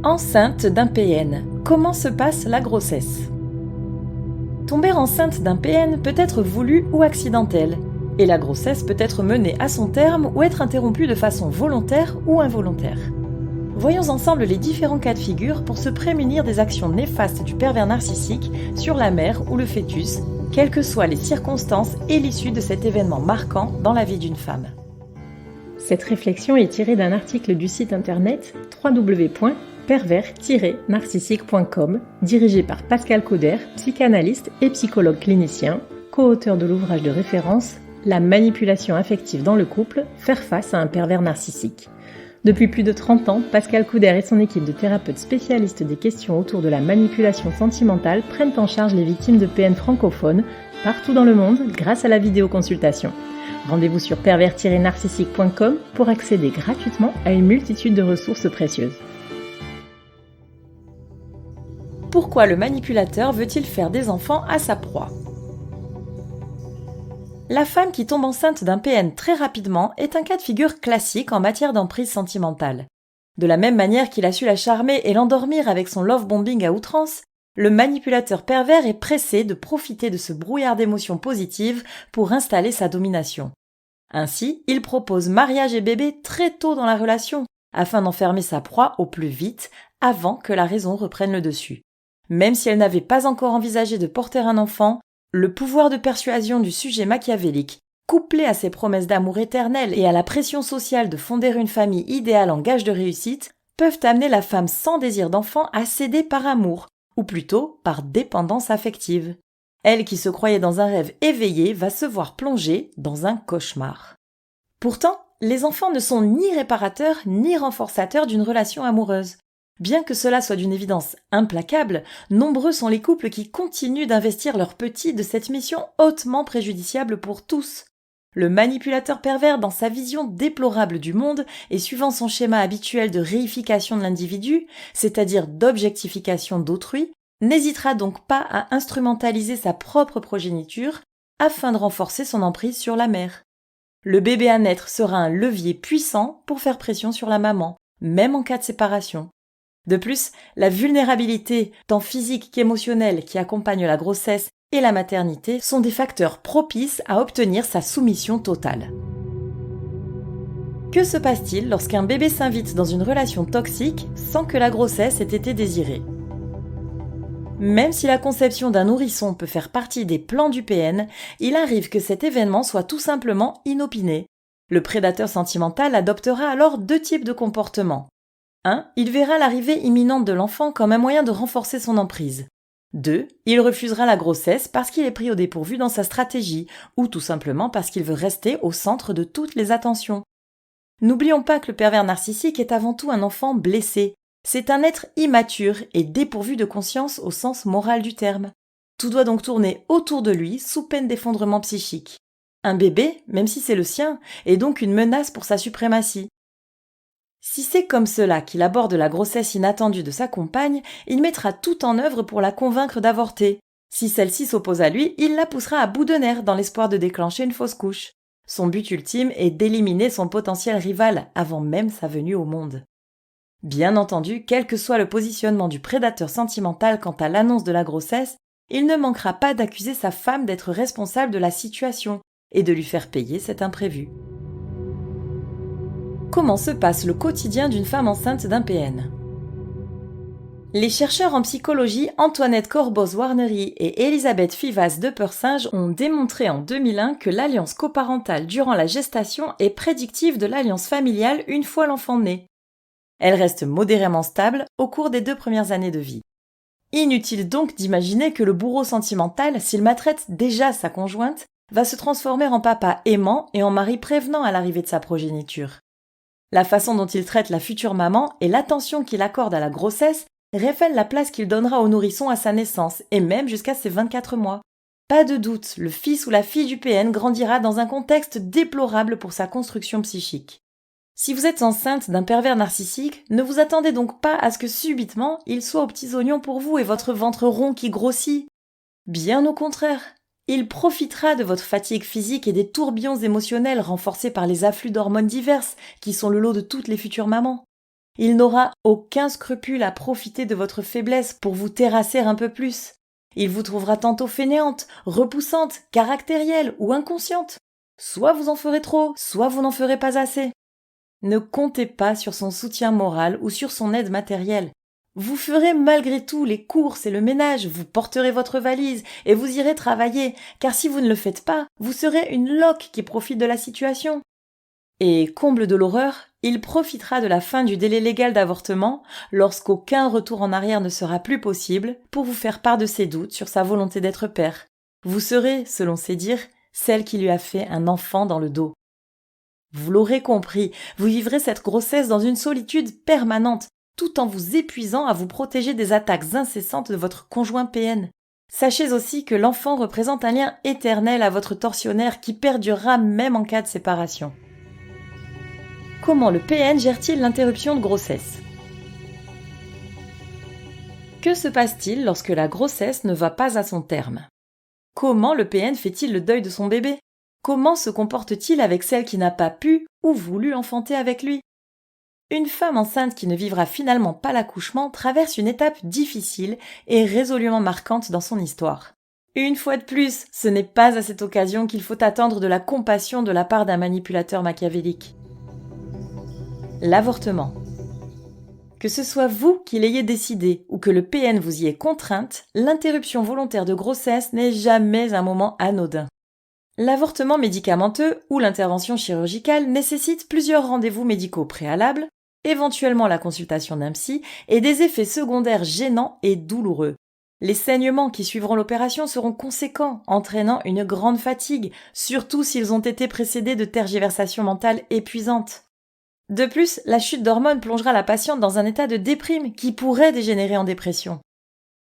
Enceinte d'un PN, comment se passe la grossesse? Tomber enceinte d'un PN peut être voulu ou accidentel, et la grossesse peut être menée à son terme ou être interrompue de façon volontaire ou involontaire. Voyons ensemble les différents cas de figure pour se prémunir des actions néfastes du pervers narcissique sur la mère ou le fœtus, quelles que soient les circonstances et l'issue de cet événement marquant dans la vie d'une femme. Cette réflexion est tirée d'un article du site internet www.pervers-narcissique.com, dirigé par Pascal Couder, psychanalyste et psychologue clinicien, co-auteur de l'ouvrage de référence La manipulation affective dans le couple, faire face à un pervers narcissique. Depuis plus de 30 ans, Pascal Couder et son équipe de thérapeutes spécialistes des questions autour de la manipulation sentimentale prennent en charge les victimes de PN francophones partout dans le monde grâce à la vidéoconsultation. Rendez-vous sur pervers-narcissique.com pour accéder gratuitement à une multitude de ressources précieuses. Pourquoi le manipulateur veut-il faire des enfants à sa proie? La femme qui tombe enceinte d'un PN très rapidement est un cas de figure classique en matière d'emprise sentimentale. De la même manière qu'il a su la charmer et l'endormir avec son love bombing à outrance, le manipulateur pervers est pressé de profiter de ce brouillard d'émotions positives pour installer sa domination. Ainsi, il propose mariage et bébé très tôt dans la relation, afin d'enfermer sa proie au plus vite, avant que la raison reprenne le dessus. Même si elle n'avait pas encore envisagé de porter un enfant, le pouvoir de persuasion du sujet machiavélique, couplé à ses promesses d'amour éternel et à la pression sociale de fonder une famille idéale en gage de réussite, peuvent amener la femme sans désir d'enfant à céder par amour, ou plutôt par dépendance affective. Elle qui se croyait dans un rêve éveillé va se voir plongée dans un cauchemar. Pourtant, les enfants ne sont ni réparateurs ni renforçateurs d'une relation amoureuse. Bien que cela soit d'une évidence implacable, nombreux sont les couples qui continuent d'investir leurs petits de cette mission hautement préjudiciable pour tous. Le manipulateur pervers, dans sa vision déplorable du monde et suivant son schéma habituel de réification de l'individu, c'est-à-dire d'objectification d'autrui, n'hésitera donc pas à instrumentaliser sa propre progéniture afin de renforcer son emprise sur la mère. Le bébé à naître sera un levier puissant pour faire pression sur la maman, même en cas de séparation. De plus, la vulnérabilité, tant physique qu'émotionnelle, qui accompagne la grossesse et la maternité sont des facteurs propices à obtenir sa soumission totale. Que se passe-t-il lorsqu'un bébé s'invite dans une relation toxique sans que la grossesse ait été désirée? Même si la conception d'un nourrisson peut faire partie des plans du PN, il arrive que cet événement soit tout simplement inopiné. Le prédateur sentimental adoptera alors deux types de comportements. 1. Il verra l'arrivée imminente de l'enfant comme un moyen de renforcer son emprise. 2. Il refusera la grossesse parce qu'il est pris au dépourvu dans sa stratégie, ou tout simplement parce qu'il veut rester au centre de toutes les attentions. N'oublions pas que le pervers narcissique est avant tout un enfant blessé. C'est un être immature et dépourvu de conscience au sens moral du terme. Tout doit donc tourner autour de lui sous peine d'effondrement psychique. Un bébé, même si c'est le sien, est donc une menace pour sa suprématie. Si c'est comme cela qu'il aborde la grossesse inattendue de sa compagne, il mettra tout en œuvre pour la convaincre d'avorter. Si celle-ci s'oppose à lui, il la poussera à bout de nerfs dans l'espoir de déclencher une fausse couche. Son but ultime est d'éliminer son potentiel rival avant même sa venue au monde. Bien entendu, quel que soit le positionnement du prédateur sentimental quant à l'annonce de la grossesse, il ne manquera pas d'accuser sa femme d'être responsable de la situation et de lui faire payer cet imprévu. Comment se passe le quotidien d'une femme enceinte d'un PN? Les chercheurs en psychologie Antoinette Corboz-Warnery et Elisabeth Fivas de Persinge ont démontré en 2001 que l'alliance coparentale durant la gestation est prédictive de l'alliance familiale une fois l'enfant né. Elle reste modérément stable au cours des 2 premières années de vie. Inutile donc d'imaginer que le bourreau sentimental, s'il maltraite déjà sa conjointe, va se transformer en papa aimant et en mari prévenant à l'arrivée de sa progéniture. La façon dont il traite la future maman et l'attention qu'il accorde à la grossesse révèlent la place qu'il donnera au nourrisson à sa naissance et même jusqu'à ses 24 mois. Pas de doute, le fils ou la fille du PN grandira dans un contexte déplorable pour sa construction psychique. Si vous êtes enceinte d'un pervers narcissique, ne vous attendez donc pas à ce que subitement il soit aux petits oignons pour vous et votre ventre rond qui grossit. Bien au contraire. Il profitera de votre fatigue physique et des tourbillons émotionnels renforcés par les afflux d'hormones diverses qui sont le lot de toutes les futures mamans. Il n'aura aucun scrupule à profiter de votre faiblesse pour vous terrasser un peu plus. Il vous trouvera tantôt fainéante, repoussante, caractérielle ou inconsciente. Soit vous en ferez trop, soit vous n'en ferez pas assez. Ne comptez pas sur son soutien moral ou sur son aide matérielle. Vous ferez malgré tout les courses et le ménage, vous porterez votre valise et vous irez travailler, car si vous ne le faites pas, vous serez une loque qui profite de la situation. Et, comble de l'horreur, il profitera de la fin du délai légal d'avortement, lorsqu'aucun retour en arrière ne sera plus possible, pour vous faire part de ses doutes sur sa volonté d'être père. Vous serez, selon ses dires, celle qui lui a fait un enfant dans le dos. Vous l'aurez compris, vous vivrez cette grossesse dans une solitude permanente, tout en vous épuisant à vous protéger des attaques incessantes de votre conjoint PN. Sachez aussi que l'enfant représente un lien éternel à votre tortionnaire qui perdurera même en cas de séparation. Comment le PN gère-t-il l'interruption de grossesse ? Que se passe-t-il lorsque la grossesse ne va pas à son terme ? Comment le PN fait-il le deuil de son bébé ? Comment se comporte-t-il avec celle qui n'a pas pu ou voulu enfanter avec lui ? Une femme enceinte qui ne vivra finalement pas l'accouchement traverse une étape difficile et résolument marquante dans son histoire. Une fois de plus, ce n'est pas à cette occasion qu'il faut attendre de la compassion de la part d'un manipulateur machiavélique. L'avortement. Que ce soit vous qui l'ayez décidé ou que le PN vous y ait contrainte, l'interruption volontaire de grossesse n'est jamais un moment anodin. L'avortement médicamenteux ou l'intervention chirurgicale nécessite plusieurs rendez-vous médicaux préalables, éventuellement la consultation d'un psy et des effets secondaires gênants et douloureux. Les saignements qui suivront l'opération seront conséquents, entraînant une grande fatigue, surtout s'ils ont été précédés de tergiversations mentales épuisantes. De plus, la chute d'hormones plongera la patiente dans un état de déprime qui pourrait dégénérer en dépression.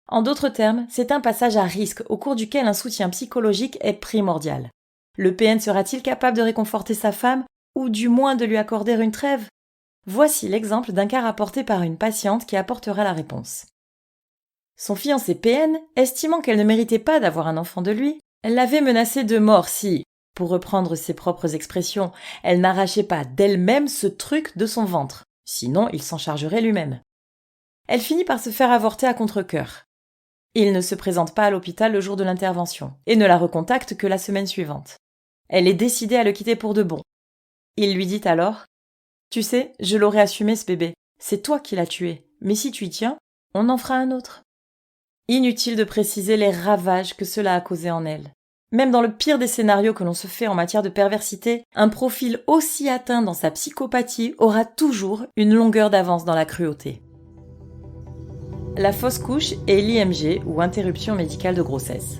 En d'autres termes, c'est un passage à risque au cours duquel un soutien psychologique est primordial. Le PN sera-t-il capable de réconforter sa femme ou du moins de lui accorder une trêve ? Voici l'exemple d'un cas rapporté par une patiente qui apportera la réponse. Son fiancé PN, estimant qu'elle ne méritait pas d'avoir un enfant de lui, l'avait menacée de mort si, pour reprendre ses propres expressions, elle n'arrachait pas d'elle-même ce truc de son ventre, sinon il s'en chargerait lui-même. Elle finit par se faire avorter à contre-cœur. Il ne se présente pas à l'hôpital le jour de l'intervention et ne la recontacte que la semaine suivante. Elle est décidée à le quitter pour de bon. Il lui dit alors « Tu sais, je l'aurais assumé ce bébé, c'est toi qui l'as tué, mais si tu y tiens, on en fera un autre. » Inutile de préciser les ravages que cela a causés en elle. Même dans le pire des scénarios que l'on se fait en matière de perversité, un profil aussi atteint dans sa psychopathie aura toujours une longueur d'avance dans la cruauté. La fausse couche et l'IMG ou interruption médicale de grossesse.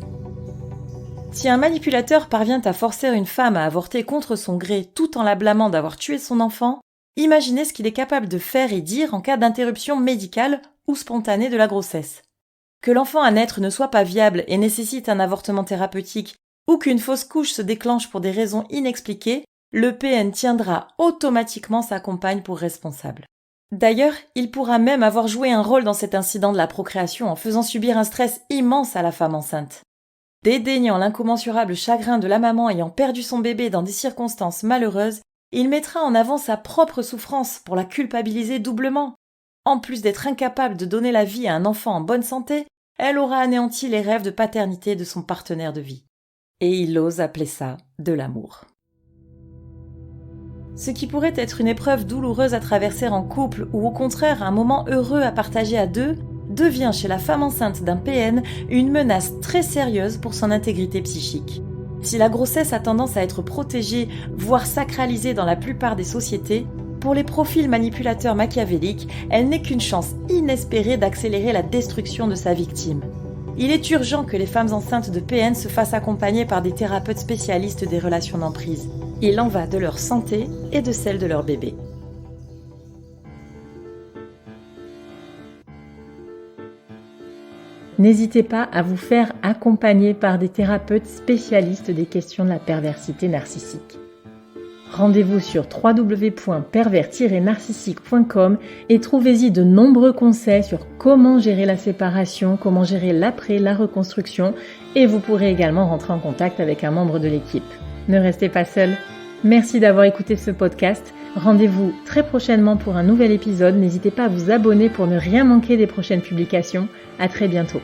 Si un manipulateur parvient à forcer une femme à avorter contre son gré tout en la blâmant d'avoir tué son enfant, imaginez ce qu'il est capable de faire et dire en cas d'interruption médicale ou spontanée de la grossesse. Que l'enfant à naître ne soit pas viable et nécessite un avortement thérapeutique, ou qu'une fausse couche se déclenche pour des raisons inexpliquées, le PN tiendra automatiquement sa compagne pour responsable. D'ailleurs, il pourra même avoir joué un rôle dans cet incident de la procréation en faisant subir un stress immense à la femme enceinte. Dédaignant l'incommensurable chagrin de la maman ayant perdu son bébé dans des circonstances malheureuses, il mettra en avant sa propre souffrance pour la culpabiliser doublement. En plus d'être incapable de donner la vie à un enfant en bonne santé, elle aura anéanti les rêves de paternité de son partenaire de vie. Et il ose appeler ça de l'amour. Ce qui pourrait être une épreuve douloureuse à traverser en couple ou au contraire un moment heureux à partager à deux, devient chez la femme enceinte d'un PN une menace très sérieuse pour son intégrité psychique. Si la grossesse a tendance à être protégée, voire sacralisée dans la plupart des sociétés, pour les profils manipulateurs machiavéliques, elle n'est qu'une chance inespérée d'accélérer la destruction de sa victime. Il est urgent que les femmes enceintes de PN se fassent accompagner par des thérapeutes spécialistes des relations d'emprise. Il en va de leur santé et de celle de leur bébé. N'hésitez pas à vous faire accompagner par des thérapeutes spécialistes des questions de la perversité narcissique. Rendez-vous sur www.pervers-narcissique.com et trouvez-y de nombreux conseils sur comment gérer la séparation, comment gérer l'après, la reconstruction, et vous pourrez également rentrer en contact avec un membre de l'équipe. Ne restez pas seul. Merci d'avoir écouté ce podcast. Rendez-vous très prochainement pour un nouvel épisode. N'hésitez pas à vous abonner pour ne rien manquer des prochaines publications. À très bientôt.